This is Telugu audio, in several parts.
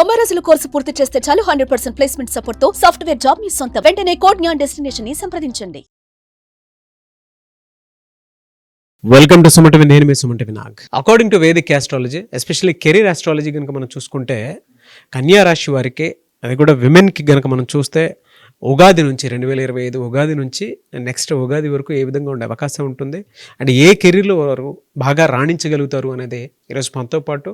90 రోజుల కోర్సు పూర్తి చేస్తే చాలు 100% ప్లేస్మెంట్ సపోర్ట్ తో సాఫ్ట్వేర్ జాబ్ మీ సొంతం. వెంటనే కోడ్ జ్ఞాన్ డెస్టినేషన్ ని సంప్రదించండి. Welcome to Suman TV. నేను మీ Suman TV Nag. According to Vedic astrology, especially career astrology కనుక మనం చూసుకుంటే కన్యా రాశి వారికి, అది కూడా విమెన్కి కనుక మనం చూస్తే ఉగాది నుంచి 2025 ఉగాది నుంచి నెక్స్ట్ ఉగాది వరకు ఏ విధంగా ఉండే అవకాశం ఉంటుంది అండ్ ఏ కెరీర్లో వారు బాగా రాణించగలుగుతారు అనేది ఈరోజు మనతో పాటు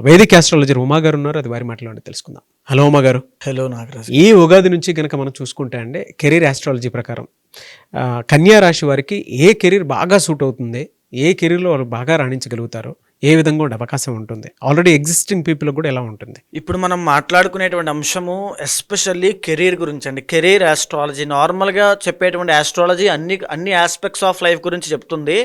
వేదిక్ ఆస్ట్రాలజర్ ఉమా గారు ఉన్నారు. అది వారి మాటలోనే తెలుసుకుందాం. హలో ఉమా గారు. హలో నాగరాజ్. ఈ ఉగాది నుంచి కనుక మనం చూసుకుంటే అండి, కెరీర్ ఆస్ట్రాలజీ ప్రకారం కన్యా రాశి వారికి ఏ కెరీర్ బాగా సూట్ అవుతుంది, ఏ కెరీర్లో వారు బాగా రాణించగలుగుతారు, ఏ విధంగా ఉండే అవకాశం ఉంటుంది, ఆల్రెడీ ఎగ్జిస్టింగ్ పీపుల్ కూడా ఎలా ఉంటుంది? ఇప్పుడు మనం మాట్లాడుకునేటువంటి అంశము ఎస్పెషల్లీ కెరీర్ గురించి అండి. కెరీర్ ఆస్ట్రాలజీ నార్మల్గా చెప్పేటువంటి ఆస్ట్రాలజీ అన్ని ఆస్పెక్ట్స్ ఆఫ్ లైఫ్ గురించి చెప్తుంది.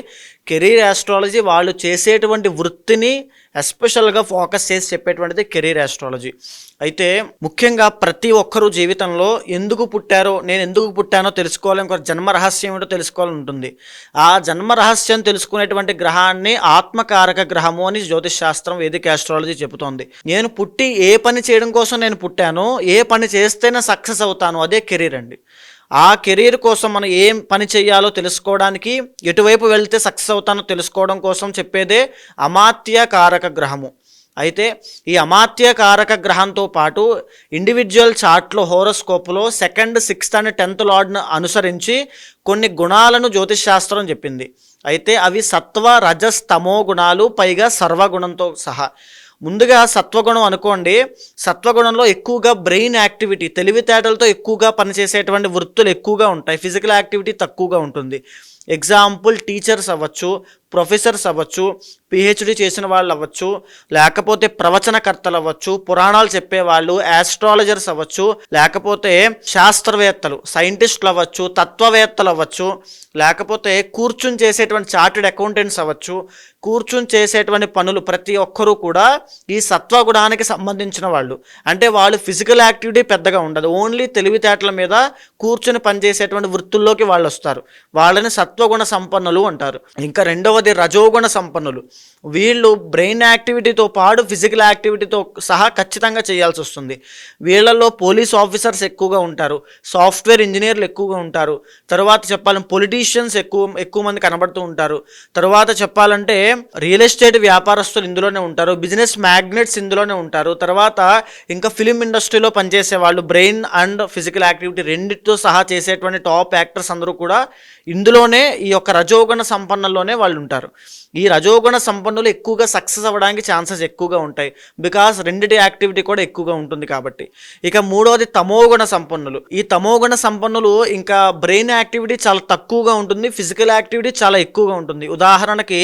కెరీర్ ఆస్ట్రాలజీ వాళ్ళు చేసేటువంటి వృత్తిని ఎస్పెషల్గా ఫోకస్ చేసి చెప్పేటువంటిది కెరీర్ ఆస్ట్రాలజీ. అయితే ముఖ్యంగా ప్రతి ఒక్కరూ జీవితంలో ఎందుకు పుట్టారో, నేను ఎందుకు పుట్టానో తెలుసుకోవాలని, ఒక జన్మ రహస్యం ఏంటో తెలుసుకోవాలని ఉంటుంది. ఆ జన్మ రహస్యం తెలుసుకునేటువంటి గ్రహాన్ని ఆత్మకారక గ్రహము అని జ్యోతిష్ శాస్త్రం, వేదిక ఆస్ట్రాలజీ చెబుతోంది. నేను పుట్టి ఏ పని చేయడం కోసం నేను పుట్టానో, ఏ పని చేస్తేనే సక్సెస్ అవుతానో అదే కెరీర్ అండి. ఆ కెరీర్ కోసం మనం ఏం పని చేయాలో తెలుసుకోవడానికి, ఎటువైపు వెళ్తే సక్సెస్ అవుతానో తెలుసుకోవడం కోసం చెప్పేదే అమాత్య కారక గ్రహము. అయితే ఈ అమాత్య కారక గ్రహంతో పాటు ఇండివిజువల్ చార్ట్లో, హోరోస్కోప్లో 2nd, 6th అండ్ 10th లార్డ్ను అనుసరించి కొన్ని గుణాలను జ్యోతిష్ శాస్త్రం చెప్పింది. అయితే అవి సత్వ, రజస్, తమో గుణాలు, పైగా సర్వగుణంతో సహా. ముందుగా సత్వగుణం అనుకోండి. సత్వగుణంలో ఎక్కువగా బ్రెయిన్ యాక్టివిటీ, తెలివితేటలతో ఎక్కువగా పనిచేసేటువంటి వృత్తులు ఎక్కువగా ఉంటాయి. ఫిజికల్ యాక్టివిటీ తక్కువగా ఉంటుంది. ఎగ్జాంపుల్ టీచర్స్ అవ్వచ్చు, ప్రొఫెసర్స్ అవ్వచ్చు, పిహెచ్డి చేసిన వాళ్ళు అవ్వచ్చు, లేకపోతే ప్రవచనకర్తలు అవ్వచ్చు, పురాణాలు చెప్పేవాళ్ళు, ఆస్ట్రాలజర్స్ అవ్వచ్చు, లేకపోతే శాస్త్రవేత్తలు, సైంటిస్టులు అవ్వచ్చు, తత్వవేత్తలు అవ్వచ్చు, లేకపోతే కూర్చుని చేసేటువంటి చార్టెడ్ అకౌంటెంట్స్ అవ్వచ్చు. కూర్చుని చేసేటువంటి పనులు ప్రతి ఒక్కరూ కూడా ఈ సత్వగుణానికి సంబంధించిన వాళ్ళు. అంటే వాళ్ళు ఫిజికల్ యాక్టివిటీ పెద్దగా ఉండదు, ఓన్లీ తెలివితేటల మీద కూర్చుని పనిచేసేటువంటి వృత్తుల్లోకి వాళ్ళు వస్తారు. వాళ్ళని సత్వగుణ సంపన్నులు అంటారు. ఇంకా రెండవది రజోగుణ సంపన్నులు. వీళ్ళు బ్రెయిన్ యాక్టివిటీతో పాటు ఫిజికల్ యాక్టివిటీతో సహా ఖచ్చితంగా చేయాల్సి వస్తుంది. వీళ్ళల్లో పోలీస్ ఆఫీసర్స్ ఎక్కువగా ఉంటారు, సాఫ్ట్వేర్ ఇంజనీర్లు ఎక్కువగా ఉంటారు, తర్వాత చెప్పాలంటే పొలిటీషియన్స్ ఎక్కువ మంది కనబడుతూ ఉంటారు. తర్వాత చెప్పాలంటే రియల్ ఎస్టేట్ వ్యాపారస్తులు ఇందులోనే ఉంటారు, బిజినెస్ మ్యాగ్నెట్స్ ఇందులోనే ఉంటారు. తర్వాత ఇంకా ఫిలిం ఇండస్ట్రీలో పనిచేసే వాళ్ళు, బ్రెయిన్ అండ్ ఫిజికల్ యాక్టివిటీ రెండిటితో సహా చేసేటువంటి టాప్ యాక్టర్స్ అందరూ కూడా ఇందులోనే, ఈ యొక్క రజోగుణ సంపన్నుల్లోనే వాళ్ళు ఉంటారు. ఈ రజోగుణ సంపన్నులు ఎక్కువగా సక్సెస్ అవ్వడానికి ఛాన్సెస్ ఎక్కువగా ఉంటాయి, బికాస్ రెండిటి యాక్టివిటీ కూడా ఎక్కువగా ఉంటుంది కాబట్టి. ఇక మూడవది తమోగుణ సంపన్నులు. ఈ తమోగుణ సంపన్నులు ఇంకా బ్రెయిన్ యాక్టివిటీ చాలా తక్కువగా ఉంటుంది, ఫిజికల్ యాక్టివిటీ చాలా ఎక్కువగా ఉంటుంది. ఉదాహరణకి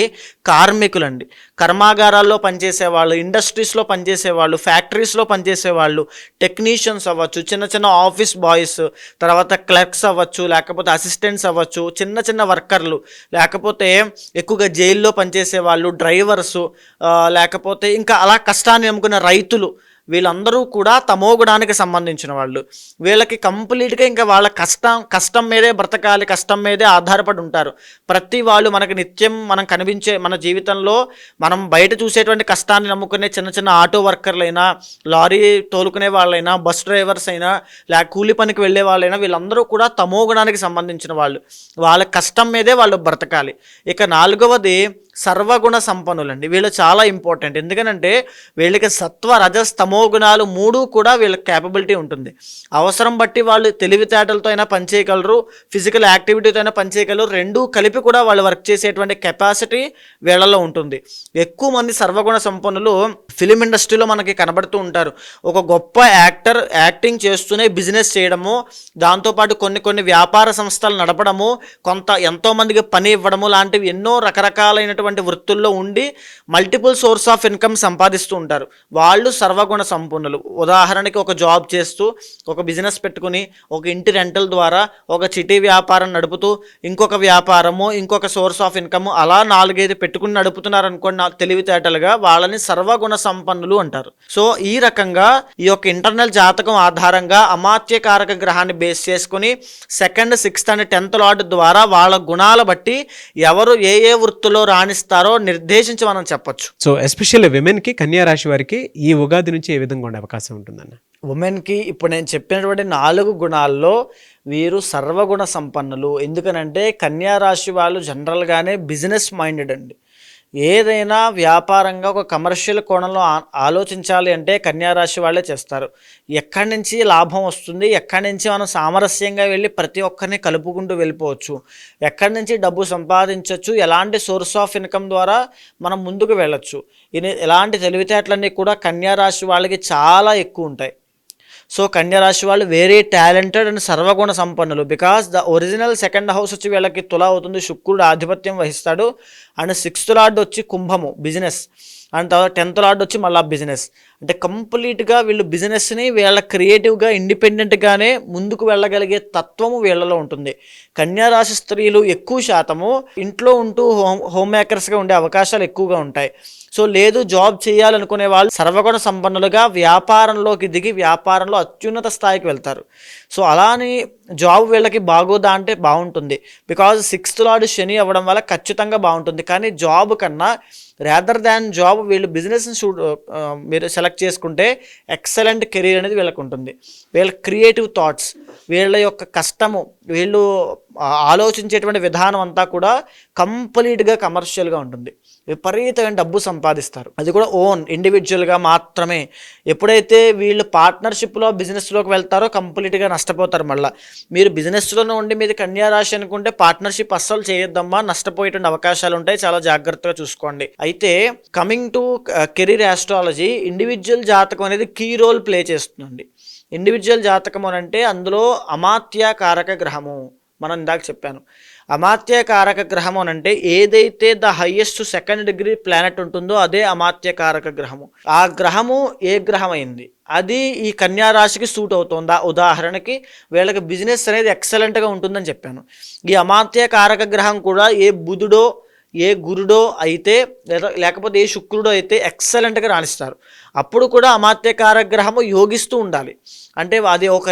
కార్మికులండి, కర్మాగారాల్లో పనిచేసేవాళ్ళు, ఇండస్ట్రీస్లో పనిచేసేవాళ్ళు, ఫ్యాక్టరీస్లో పనిచేసేవాళ్ళు, టెక్నీషియన్స్ అవ్వచ్చు, చిన్న చిన్న ఆఫీస్ బాయ్స్, తర్వాత క్లర్క్స్ అవ్వచ్చు, లేకపోతే అసిస్టెంట్స్ అవ్వచ్చు, చిన్న చిన్న వర్కర్లు, లేకపోతే ఎక్కువగా జైల్లో పనిచేసే వాళ్ళు, డ్రైవర్సు, లేకపోతే ఇంకా అలా కష్టాన్ని నమ్ముకున్న రైతులు, వీళ్ళందరూ కూడా తమోగుణానికి సంబంధించిన వాళ్ళు. వీళ్ళకి కంప్లీట్గా ఇంకా వాళ్ళ కష్టం మీదే బ్రతకాలి, కష్టం మీదే ఆధారపడి ఉంటారు. ప్రతి వాళ్ళు మనకి నిత్యం మనం కనిపించే మన జీవితంలో మనం బయట చూసేటువంటి కష్టాన్ని నమ్ముకునే చిన్న చిన్న ఆటో వర్కర్లైనా, లారీ తోలుకునే వాళ్ళైనా, బస్ డ్రైవర్స్ అయినా, లేక కూలి పనికి వెళ్ళే వాళ్ళైనా, వీళ్ళందరూ కూడా తమోగుణానికి సంబంధించిన వాళ్ళు. వాళ్ళ కష్టం మీదే వాళ్ళు బ్రతకాలి. ఇక నాలుగవది సర్వగుణ సంపన్నులండి. వీళ్ళు చాలా ఇంపార్టెంట్. ఎందుకనంటే వీళ్ళకి సత్వ, రజస్, తమో గుణాలు మూడు కూడా వీళ్ళకి క్యాపబిలిటీ ఉంటుంది. అవసరం బట్టి వాళ్ళు తెలివితేటలతో అయినా పనిచేయగలరు, ఫిజికల్ యాక్టివిటీతో అయినా పనిచేయగలరు. రెండూ కలిపి కూడా వాళ్ళు వర్క్ చేసేటువంటి కెపాసిటీ వీళ్ళలో ఉంటుంది. ఎక్కువ మంది సర్వగుణ సంపన్నులు ఫిలిం ఇండస్ట్రీలో మనకి కనబడుతూ ఉంటారు. ఒక గొప్ప యాక్టర్ యాక్టింగ్ చేస్తూనే బిజినెస్ చేయడము, దాంతోపాటు కొన్ని వ్యాపార సంస్థలు నడపడము, ఎంతోమందికి పని ఇవ్వడము లాంటివి ఎన్నో రకరకాలైన వృత్తుల్లో ఉండి మల్టిపుల్ సోర్స్ ఆఫ్ ఇన్కమ్ సంపాదిస్తూ ఉంటారు. వాళ్ళు సర్వగుణ సంపన్నులు. ఉదాహరణకి ఒక జాబ్ చేస్తూ, ఒక బిజినెస్ పెట్టుకుని, ఒక ఇంటి రెంటల్ ద్వారా ఒక చిటీ వ్యాపారం నడుపుతూ, ఇంకొక వ్యాపారము, ఇంకొక సోర్స్ ఆఫ్ ఇన్కమ్, అలా 4-5 పెట్టుకుని నడుపుతున్నారు అనుకోండి తెలివితేటలుగా, వాళ్ళని సర్వగుణ సంపన్నులు అంటారు. సో ఈ రకంగా ఈ యొక్క ఇంటర్నల్ జాతకం ఆధారంగా అమాత్యకారక గ్రహాన్ని బేస్ చేసుకుని 2nd, 6th and 10th lord ద్వారా వాళ్ళ గుణాల బట్టి ఎవరు ఏ ఏ వృత్తుల్లో రాణిస్తారో నిర్దేశించి మనం చెప్పొచ్చు. సో ఎస్పెషల్లీ విమెన్కి కన్యా రాశి వారికి ఈ ఉగాది నుంచి ఏ విధంగా ఉండే అవకాశం ఉంటుందన్న? ఉమెన్కి ఇప్పుడు నేను చెప్పినటువంటి 4 గుణాల్లో వీరు సర్వగుణ సంపన్నులు. ఎందుకనంటే కన్యా రాశి వాళ్ళు జనరల్గానే బిజినెస్ మైండెడ్ అండి. ఏదైనా వ్యాపారంగా ఒక కమర్షియల్ కోణంలో ఆలోచించాలి అంటే కన్యా రాశి వాళ్ళే చేస్తారు. ఎక్కడి నుంచి లాభం వస్తుంది, ఎక్కడి నుంచి మనం సామరస్యంగా వెళ్ళి ప్రతి ఒక్కరిని కలుపుకుంటూ వెళ్ళిపోవచ్చు, ఎక్కడి నుంచి డబ్బు సంపాదించవచ్చు, ఎలాంటి సోర్స్ ఆఫ్ ఇన్కమ్ ద్వారా మనం ముందుకు వెళ్ళొచ్చు, ఇలాంటి తెలివితేటలన్నీ కూడా కన్యా రాశి వాళ్ళకి చాలా ఎక్కువ ఉంటాయి. సో కన్యా రాశి వాళ్ళు వెరీ టాలెంటెడ్ అండ్ సర్వగుణ సంపన్నులు. Because the original 2nd house వచ్చి వీళ్ళకి తుల అవుతుంది, శుక్రుడు ఆధిపత్యం వహిస్తాడు. అండ్ 6th లార్డ్ వచ్చి కుంభము బిజినెస్, అండ్ తర్వాత 10th లార్డ్ వచ్చి మళ్ళీ బిజినెస్. అంటే కంప్లీట్గా వీళ్ళు బిజినెస్ని వీళ్ళ క్రియేటివ్గా ఇండిపెండెంట్గానే ముందుకు వెళ్ళగలిగే తత్వము వీళ్ళలో ఉంటుంది. కన్యా రాశి స్త్రీలు ఎక్కువ శాతము ఇంట్లో ఉంటూ హోమ్ మేకర్స్గా ఉండే అవకాశాలు ఎక్కువగా ఉంటాయి. సో లేదు జాబ్ చేయాలనుకునే వాళ్ళు సర్వగుణ సంపన్నులుగా వ్యాపారంలోకి దిగి వ్యాపారంలో అత్యున్నత స్థాయికి వెళ్తారు. సో అలాని జాబ్ వీళ్ళకి బాగోదా అంటే బాగుంటుంది. బికాజ్ 6th లార్డ్ శని అవ్వడం వల్ల ఖచ్చితంగా బాగుంటుంది. కానీ జాబ్ కన్నా రాదర్ దాన్ జాబ్ వీళ్ళు బిజినెస్ని మీరు సెలెక్ట్ చేసుకుంటే ఎక్సలెంట్ కెరీర్ అనేది వీళ్ళకు ఉంటుంది. వీళ్ళ క్రియేటివ్ థాట్స్, వీళ్ళ యొక్క కష్టము, వీళ్ళు ఆలోచించేటువంటి విధానం అంతా కూడా కంప్లీట్గా కమర్షియల్గా ఉంటుంది. విపరీతమైన డబ్బు సంపాదిస్తారు, అది కూడా ఓన్ ఇండివిజువల్గా మాత్రమే. ఎప్పుడైతే వీళ్ళు పార్ట్నర్షిప్లో బిజినెస్లోకి వెళ్తారో కంప్లీట్గా నష్టపోతారు. మళ్ళీ మీరు బిజినెస్లోనే ఉండి మీది కన్యా రాశి అనుకుంటే పార్ట్నర్షిప్ అస్సలు చేయొద్దమ్మా, నష్టపోయేటువంటి అవకాశాలు ఉంటాయి, చాలా జాగ్రత్తగా చూసుకోండి. అయితే coming to career astrology, individual జాతకం అనేది కీ రోల్ ప్లే చేస్తుందండి. ఇండివిజువల్ జాతకం అని అంటే అందులో అమాత్యకారక గ్రహము, మనం ఇందాక చెప్పాను. అమాత్యకారక గ్రహము అని అంటే ఏదైతే the highest 2nd degree planet ఉంటుందో అదే అమాత్యకారక గ్రహము. ఆ గ్రహము ఏ గ్రహం అయింది, అది ఈ కన్యా రాశికి సూట్ అవుతుందా? ఉదాహరణకి వీళ్ళకి బిజినెస్ అనేది ఎక్సలెంట్గా ఉంటుందని చెప్పాను. ఈ అమాత్యకారక గ్రహం కూడా ఏ బుధుడో ఏ గురుడో అయితే లేకపోతే ఏ శుక్రుడో అయితే ఎక్సలెంట్గా రాణిస్తారు. అప్పుడు కూడా అమాత్యకారక గ్రహము యోగిస్తూ ఉండాలి. అంటే అది ఒక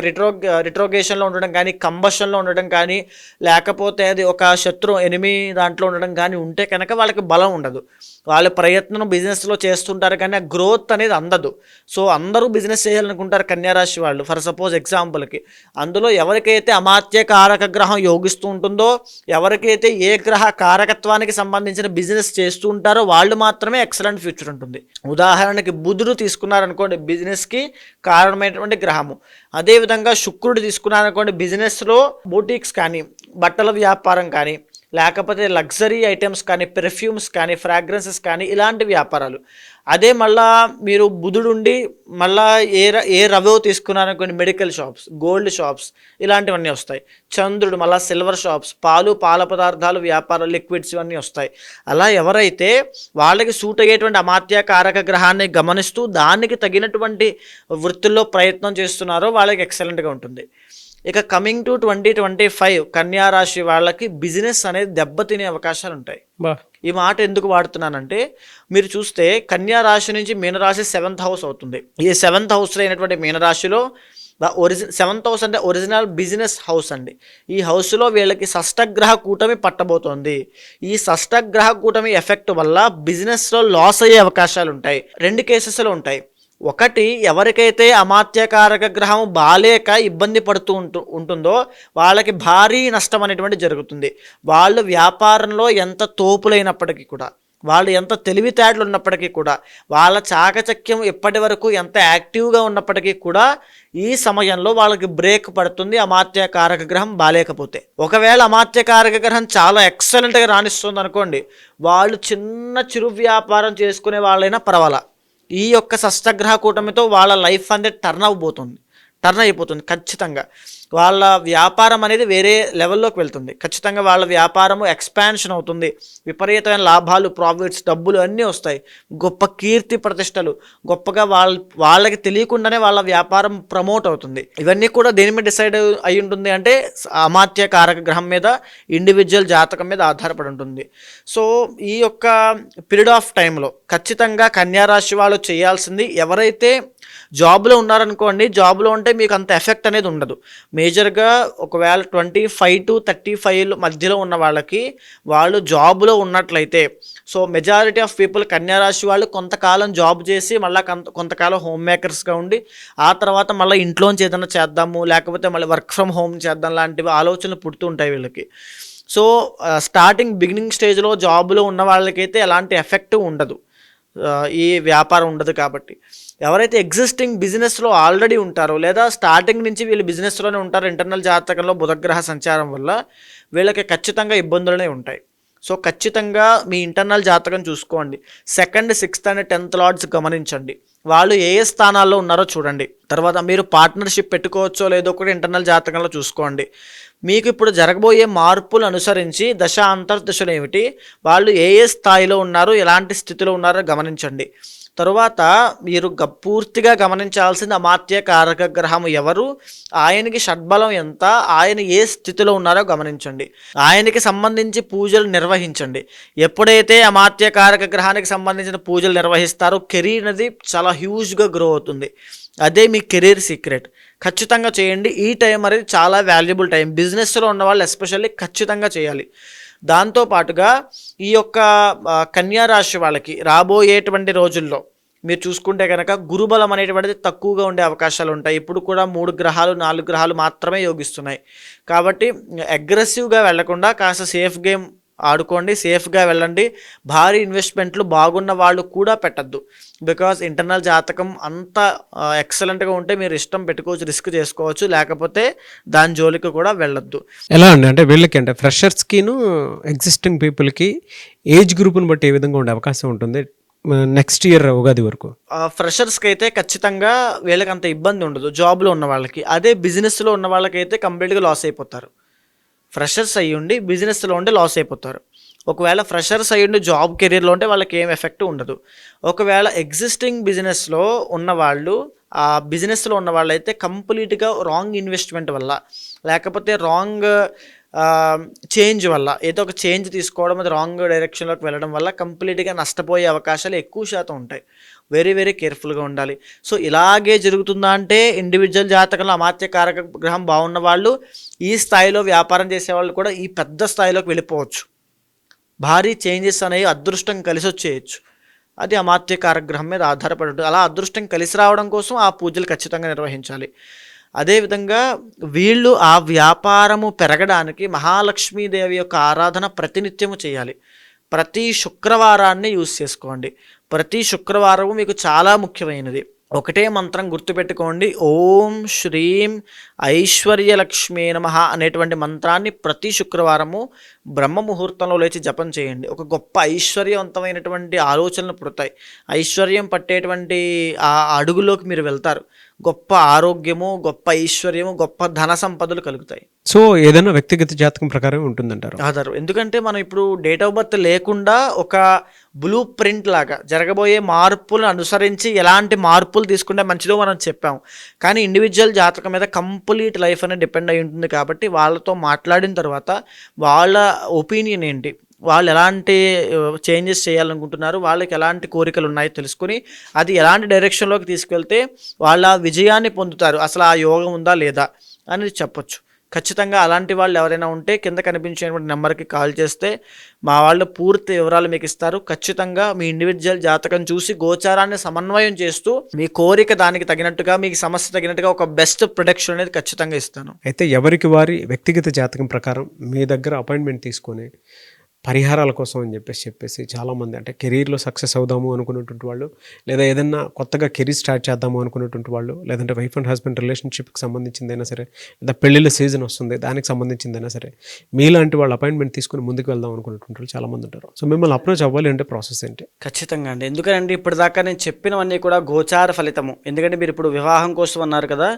రిట్రోగేషన్లో ఉండడం కానీ, కంబషన్లో ఉండడం కానీ, లేకపోతే అది ఒక శత్రు ఎనిమి దాంట్లో ఉండడం కానీ ఉంటే కనుక వాళ్ళకి బలం ఉండదు. వాళ్ళ ప్రయత్నం బిజినెస్లో చేస్తుంటారు కానీ ఆ గ్రోత్ అనేది అందదు. సో అందరూ బిజినెస్ చేయాలనుకుంటారు కన్యా రాశి వాళ్ళు. ఫర్ సపోజ్ ఎగ్జాంపుల్కి అందులో ఎవరికైతే అమాత్యకారక గ్రహం యోగిస్తూ ఉంటుందో, ఎవరికైతే ఏ గ్రహ కారకత్వానికి సంబంధించిన బిజినెస్ చేస్తూ ఉంటారో వాళ్ళు మాత్రమే ఎక్సలెంట్ ఫ్యూచర్ ఉంటుంది. ఉదాహరణకి బుధుడు తీసుకున్నారనుకోండి, బిజినెస్కి కారణమైనటువంటి గ్రహము. అదేవిధంగా శుక్రుడు తీసుకున్నారనుకోండి, బిజినెస్లో బూటిక్స్ కానీ, బట్టల వ్యాపారం కానీ, లేకపోతే లగ్జరీ ఐటమ్స్ కానీ, పెర్ఫ్యూమ్స్ కానీ, ఫ్రాగ్రెన్సెస్ కానీ, ఇలాంటి వ్యాపారాలు. అదే మళ్ళా మీరు బుధుడుండి మళ్ళా ఏ రవో తీసుకున్నారనుకోండి, మెడికల్ షాప్స్, గోల్డ్ షాప్స్, ఇలాంటివన్నీ వస్తాయి. చంద్రుడు మళ్ళీ సిల్వర్ షాప్స్, పాల పదార్థాలు వ్యాపారాలు, లిక్విడ్స్ ఇవన్నీ వస్తాయి. అలా ఎవరైతే వాళ్ళకి సూట్ అయ్యేటువంటి అమాత్యకారక గ్రహాన్ని గమనిస్తూ దానికి తగినటువంటి వృత్తుల్లో ప్రయత్నం చేస్తున్నారో వాళ్ళకి ఎక్సలెంట్గా ఉంటుంది. ఇక కమింగ్ టు 2025 కన్యా రాశి వాళ్ళకి బిజినెస్ అనేది దెబ్బతినే అవకాశాలు ఉంటాయి. ఈ మాట ఎందుకు వాడుతున్నానంటే మీరు చూస్తే కన్యా రాశి నుంచి మీనరాశి 7th హౌస్ అవుతుంది. ఈ 7th హౌస్లో అయినటువంటి మీనరాశిలో 7th హౌస్ అంటే ఒరిజినల్ బిజినెస్ హౌస్ అండి. ఈ హౌస్లో వీళ్ళకి షష్టగ్రహ కూటమి పట్టబోతోంది. ఈ షష్టగ్రహ కూటమి ఎఫెక్ట్ వల్ల బిజినెస్లో లాస్ అయ్యే అవకాశాలు ఉంటాయి. 2 కేసెస్లో ఉంటాయి. ఒకటి, ఎవరికైతే అమాత్యకారక గ్రహం బాలేక ఇబ్బంది పడుతూ ఉంటుందో వాళ్ళకి భారీ నష్టం అనేటువంటి జరుగుతుంది. వాళ్ళు వ్యాపారంలో ఎంత తోపులైనప్పటికీ కూడా, వాళ్ళు ఎంత తెలివితేటలు ఉన్నప్పటికీ కూడా, వాళ్ళ చాకచక్యం ఎప్పటి వరకు ఎంత యాక్టివ్గా ఉన్నప్పటికీ కూడా ఈ సమయంలో వాళ్ళకి బ్రేక్ పడుతుంది అమాత్యకారక గ్రహం బాలేకపోతే. ఒకవేళ అమాత్యకారక గ్రహం చాలా ఎక్సలెంట్గా రాణిస్తుంది అనుకోండి, వాళ్ళు చిరు వ్యాపారం చేసుకునే వాళ్ళైనా పర్వాలా, ఈ యొక్క షష్టగ్రహ కూటమితో వాళ్ళ లైఫ్ అనేది టర్న్ అవ్వబోతుంది. టర్న్ అయిపోతుంది ఖచ్చితంగా. వాళ్ళ వ్యాపారం అనేది వేరే లెవెల్లోకి వెళ్తుంది. ఖచ్చితంగా వాళ్ళ వ్యాపారము ఎక్స్పాన్షన్ అవుతుంది. విపరీతమైన లాభాలు, ప్రాఫిట్స్, డబ్బులు అన్నీ వస్తాయి. గొప్ప కీర్తి ప్రతిష్టలు, గొప్పగా వాళ్ళకి తెలియకుండానే వాళ్ళ వ్యాపారం ప్రమోట్ అవుతుంది. ఇవన్నీ కూడా దేని మీద డిసైడ్ అయి ఉంటుంది అంటే అమాత్య కారక గ్రహం మీద, ఇండివిజువల్ జాతకం మీద ఆధారపడి ఉంటుంది. సో ఈ యొక్క పీరియడ్ ఆఫ్ టైంలో ఖచ్చితంగా కన్యా రాశి వాళ్ళు చేయాల్సింది, ఎవరైతే జాబ్లో ఉన్నారనుకోండి, జాబ్లో ఉంటే మీకు అంత ఎఫెక్ట్ అనేది ఉండదు. మేజర్గా ఒకవేళ 25 to 35 మధ్యలో ఉన్న వాళ్ళకి, వాళ్ళు జాబ్లో ఉన్నట్లయితే, సో మెజారిటీ ఆఫ్ పీపుల్ కన్యారాశి వాళ్ళు కొంతకాలం జాబ్ చేసి మళ్ళీ కొంతకాలం హోమ్ మేకర్స్గా ఉండి, ఆ తర్వాత మళ్ళీ ఇంట్లోంచి ఏదైనా చేద్దాము, లేకపోతే మళ్ళీ వర్క్ ఫ్రమ్ హోమ్ చేద్దాం లాంటివి ఆలోచనలు పుడుతూ ఉంటాయి వీళ్ళకి. సో స్టార్టింగ్ బిగినింగ్ స్టేజ్లో జాబ్లో ఉన్న వాళ్ళకైతే ఎలాంటి ఎఫెక్ట్ ఉండదు, ఈ వ్యాపారం ఉండదు. కాబట్టి ఎవరైతే ఎగ్జిస్టింగ్ బిజినెస్లో ఆల్రెడీ ఉంటారో, లేదా స్టార్టింగ్ నుంచి వీళ్ళు బిజినెస్లోనే ఉంటారో, ఇంటర్నల్ జాతకంలో బుధగ్రహ సంచారం వల్ల వీళ్ళకి ఖచ్చితంగా ఇబ్బందులనే ఉంటాయి. సో ఖచ్చితంగా మీ ఇంటర్నల్ జాతకం చూసుకోండి. 2nd, 6th and 10th Lord's గమనించండి, వాళ్ళు ఏ ఏ స్థానాల్లో ఉన్నారో చూడండి. తర్వాత మీరు పార్ట్నర్షిప్ పెట్టుకోవచ్చో లేదో కూడా ఇంటర్నల్ జాతకంలో చూసుకోండి. మీకు ఇప్పుడు జరగబోయే మార్పులు అనుసరించి దశ అంతర్దశలు ఏమిటి, వాళ్ళు ఏ ఏ స్థాయిలో ఉన్నారు, ఎలాంటి స్థితిలో ఉన్నారో గమనించండి. తరువాత మీరు పూర్తిగా గమనించాల్సింది అమాత్య కారక గ్రహం ఎవరు, ఆయనకి షడ్బలం ఎంత, ఆయన ఏ స్థితిలో ఉన్నారో గమనించండి. ఆయనకి సంబంధించి పూజలు నిర్వహించండి. ఎప్పుడైతే అమాత్య కారక గ్రహానికి సంబంధించిన పూజలు నిర్వహిస్తారో కెరీర్ అనేది చాలా హ్యూజ్గా గ్రో అవుతుంది. అదే మీ కెరీర్ సీక్రెట్. ఖచ్చితంగా చేయండి. ఈ టైం అనేది చాలా వాల్యుబుల్ టైం. బిజినెస్లో ఉన్న వాళ్ళు ఎస్పెషల్లీ ఖచ్చితంగా చేయాలి. దాంతోపాటుగా ఈ యొక్క కన్యా రాశి వాళ్ళకి రాబోయేటువంటి రోజుల్లో మీరు చూసుకుంటే కనుక గురుబలం అనేటువంటిది తక్కువగా ఉండే అవకాశాలు ఉంటాయి. ఇప్పుడు కూడా 3 గ్రహాలు 4 గ్రహాలు మాత్రమే యోగిస్తున్నాయి. కాబట్టి అగ్రెసివ్గా వెళ్లకుండా కాస్త సేఫ్ గేమ్ ఆడుకోండి, సేఫ్గా వెళ్ళండి. భారీ ఇన్వెస్ట్మెంట్లు బాగున్న వాళ్ళు కూడా పెట్టద్దు. బికాజ్ ఇంటర్నల్ జాతకం అంత ఎక్సలెంట్గా ఉంటే మీరు ఇష్టం పెట్టుకోవచ్చు, రిస్క్ చేసుకోవచ్చు, లేకపోతే దాని జోలికి కూడా వెళ్ళొద్దు. ఎలా అండి, అంటే వీళ్ళకి అంటే ఫ్రెషర్స్కిను ఎగ్జిస్టింగ్ పీపుల్కి ఏజ్ గ్రూప్ని బట్టి ఏ విధంగా ఉండే అవకాశం ఉంటుంది నెక్స్ట్ ఇయర్ ఉగాది వరకు? ఫ్రెషర్స్కి అయితే ఖచ్చితంగా వీళ్ళకి అంత ఇబ్బంది ఉండదు, జాబ్లో ఉన్న వాళ్ళకి. అదే బిజినెస్లో ఉన్న వాళ్ళకైతే కంప్లీట్గా లాస్ అయిపోతారు. ఫ్రెషర్స్ అయ్యుండి బిజినెస్లో ఉంటే లాస్ అయిపోతారు. ఒకవేళ ఫ్రెషర్స్ అయ్యుండి జాబ్ కెరీర్లో ఉంటే వాళ్ళకి ఏం ఎఫెక్ట్ ఉండదు. ఒకవేళ ఎగ్జిస్టింగ్ బిజినెస్లో ఉన్నవాళ్ళు, ఆ బిజినెస్లో ఉన్న వాళ్ళు అయితే కంప్లీట్గా రాంగ్ ఇన్వెస్ట్మెంట్ వల్ల, లేకపోతే రాంగ్ చేంజ్ వల్ల, ఏదో ఒక చేంజ్ తీసుకోవడం, అది రాంగ్ డైరెక్షన్లోకి వెళ్ళడం వల్ల కంప్లీట్గా నష్టపోయే అవకాశాలు ఎక్కువ శాతం ఉంటాయి. వెరీ వెరీ కేర్ఫుల్గా ఉండాలి. సో ఇలాగే జరుగుతుందా అంటే ఇండివిజువల్ జాతకంలో అమాత్య కారక గ్రహం బాగున్న వాళ్ళు ఈ స్థాయిలో వ్యాపారం చేసేవాళ్ళు కూడా ఈ పెద్ద స్థాయిలోకి వెళ్ళిపోవచ్చు. భారీ చేంజెస్ అనేవి అదృష్టం కలిసి వచ్చేయచ్చు. అది అమాత్య కారక గ్రహం మీద ఆధారపడి ఉంటుంది. అలా అదృష్టం కలిసి రావడం కోసం ఆ పూజలు ఖచ్చితంగా నిర్వహించాలి. అదేవిధంగా వీళ్ళు ఆ వ్యాపారము పెరగడానికి మహాలక్ష్మీదేవి యొక్క ఆరాధన ప్రతినిత్యము చేయాలి. ప్రతి శుక్రవారాన్ని యూజ్ చేసుకోండి. ప్రతి శుక్రవారము మీకు చాలా ముఖ్యమైనది. ఒకటే మంత్రం గుర్తుపెట్టుకోండి, ఓం శ్రీం ఐశ్వర్యలక్ష్మీ నమః అనేటువంటి మంత్రాన్ని ప్రతి శుక్రవారము బ్రహ్మ ముహూర్తంలో లేచి జపం చేయండి. ఒక గొప్ప ఐశ్వర్యవంతమైనటువంటి ఆలోచనలు పుడతాయి. ఐశ్వర్యం పట్టేటువంటి ఆ అడుగులోకి మీరు వెళ్తారు. గొప్ప ఆరోగ్యము, గొప్ప ఐశ్వర్యము, గొప్ప ధన సంపదలు కలుగుతాయి. సో ఏదైనా వ్యక్తిగత జాతకం ప్రకారం ఉంటుందంటారు ఆధారం. ఎందుకంటే మనం ఇప్పుడు డేట్ ఆఫ్ బర్త్ లేకుండా ఒక బ్లూ ప్రింట్ లాగా జరగబోయే మార్పులను అనుసరించి ఎలాంటి మార్పులు తీసుకుంటే మంచిదో మనం చెప్పాం. కానీ ఇండివిజువల్ జాతకం మీద కంప్లీట్ లైఫ్ అనేది డిపెండ్ అయి ఉంటుంది. కాబట్టి వాళ్ళతో మాట్లాడిన తర్వాత వాళ్ళ ఒపీనియన్ ఏంటి, వాళ్ళు ఎలాంటి చేంజెస్ చేయాలనుకుంటున్నారు, వాళ్ళకి ఎలాంటి కోరికలు ఉన్నాయో తెలుసుకుని అది ఎలాంటి డైరెక్షన్లోకి తీసుకెళ్తే వాళ్ళ విజయాన్ని పొందుతారు, అసలు ఆ యోగం ఉందా లేదా అనేది చెప్పొచ్చు. ఖచ్చితంగా అలాంటి వాళ్ళు ఎవరైనా ఉంటే కింద కనిపించేటువంటి నెంబర్కి కాల్ చేస్తే మా వాళ్ళు పూర్తి వివరాలు మీకు ఇస్తారు. ఖచ్చితంగా మీ ఇండివిజువల్ జాతకం చూసి గోచారాన్ని సమన్వయం చేస్తూ మీ కోరిక దానికి తగినట్టుగా, మీకు సమస్య తగినట్టుగా ఒక బెస్ట్ ప్రొటెక్షన్ అనేది ఖచ్చితంగా ఇస్తాను. అయితే ఎవరికి వారి వ్యక్తిగత జాతకం ప్రకారం మీ దగ్గర అపాయింట్మెంట్ తీసుకొని పరిహారాల కోసం అని చెప్పేసి చాలామంది అంటే కెరీర్లో సక్సెస్ అవుదాము అనుకున్నటువంటి వాళ్ళు, లేదా ఏదైనా కొత్తగా కెరీర్ స్టార్ట్ చేద్దాము అనుకున్నటువంటి వాళ్ళు, లేదంటే వైఫ్ అండ్ హస్బెండ్ రిలేషన్షిప్కి సంబంధించిందైనా సరే, లేదా పెళ్ళిళ్ళ సీజన్ వస్తుంది దానికి సంబంధించిందైనా సరే, మీలాంటి వాళ్ళు అపాయింట్మెంట్ తీసుకుని ముందుకు వెళ్దాం అనుకున్నటువంటి వాళ్ళు చాలామంది ఉంటారు. సో మిమ్మల్ని అప్రోచ్ అవ్వాలి అంటే ప్రాసెస్ ఏంటి? ఖచ్చితంగా అండి. ఎందుకంటే ఇప్పటిదాకా నేను చెప్పినవన్నీ కూడా గోచార ఫలితము. ఎందుకంటే మీరు ఇప్పుడు వివాహం కోసం అన్నారు కదా,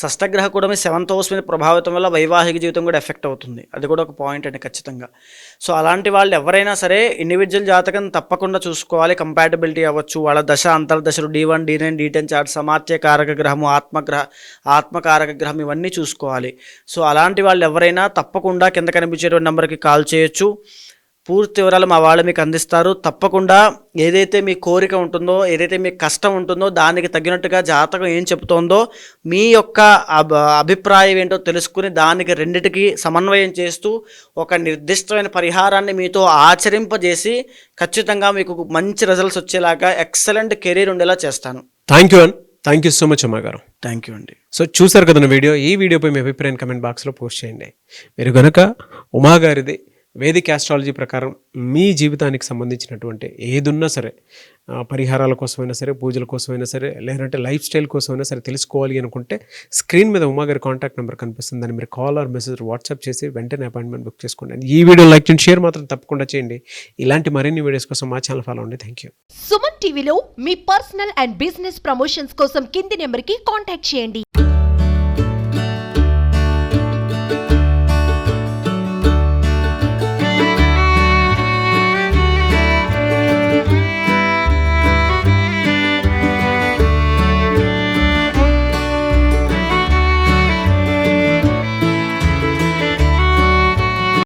షష్టగ్రహ కూడా మీ 7th హౌస్ మీద ప్రభావితం వల్ల వైవాహిక జీవితం కూడా ఎఫెక్ట్ అవుతుంది. అది కూడా ఒక పాయింట్ అండి ఖచ్చితంగా. సో అలాంటి వాళ్ళు ఎవరైనా సరే ఇండివిజువల్ జాతకం తప్పకుండా చూసుకోవాలి. కంపాటబిలిటీ అవ్వచ్చు, వాళ్ళ దశ అంతర్దశలు D1, D9, D10 చార్ట్, సమాత్య కారక గ్రహము, ఆత్మకారక గ్రహం ఇవన్నీ చూసుకోవాలి. సో అలాంటి వాళ్ళు ఎవరైనా తప్పకుండా కింద కనిపించేటువంటి నెంబర్కి కాల్ చేయొచ్చు. పూర్తి వివరాలు మా వాళ్ళు మీకు అందిస్తారు. తప్పకుండా ఏదైతే మీ కోరిక ఉంటుందో, ఏదైతే మీ కష్టం ఉంటుందో దానికి తగినట్టుగా జాతకం ఏం చెబుతోందో, మీ యొక్క అభిప్రాయం ఏంటో తెలుసుకుని దానికి రెండిటికి సమన్వయం చేస్తూ ఒక నిర్దిష్టమైన పరిహారాన్ని మీతో ఆచరింపజేసి ఖచ్చితంగా మీకు మంచి రిజల్ట్స్ వచ్చేలాగా ఎక్సలెంట్ కెరీర్ ఉండేలా చేస్తాను. థ్యాంక్ యూ సో మచ్ అమ్మా గారు. థ్యాంక్ యూ అండి. సో చూసారు కదా వీడియో. ఈ వీడియోపై మీ అభిప్రాయం కమెంట్ బాక్స్లో పోస్ట్ చేయండి. మీరు కనుక ఉమా గారిది వేదిక్ ఆస్ట్రాలజీ ప్రకారం మీ జీవితానికి సంబంధించినటువంటి ఏదున్నా సరే, పరిహారాల కోసమైనా సరే, పూజల కోసమైనా సరే, లేదంటే లైఫ్ స్టైల్ కోసమైనా సరే తెలుసుకోవాలి అనుకుంటే స్క్రీన్ మీద ఉమా గారి కాంటాక్ట్ నెంబర్ కనిపిస్తుంది. దాన్ని మీరు కాల్ ఆర్ మెసేజ్ వాట్సాప్ చేసి వెంటనే అపాయింట్మెంట్ బుక్ చేసుకోండి. ఈ వీడియో లైక్ చేయండి, షేర్ మాత్రం తప్పకుండా చేయండి. ఇలాంటి మరిన్ని వీడియోస్ కోసం మా ఛానల్ ఫాలో అవ్వండి. Thank you. సుమన్ టీవీలో మీ పర్సనల్ అండ్ బిజినెస్ ప్రమోషన్స్ కోసం కింది నెంబర్కి కాంటాక్ట్ చేయండి.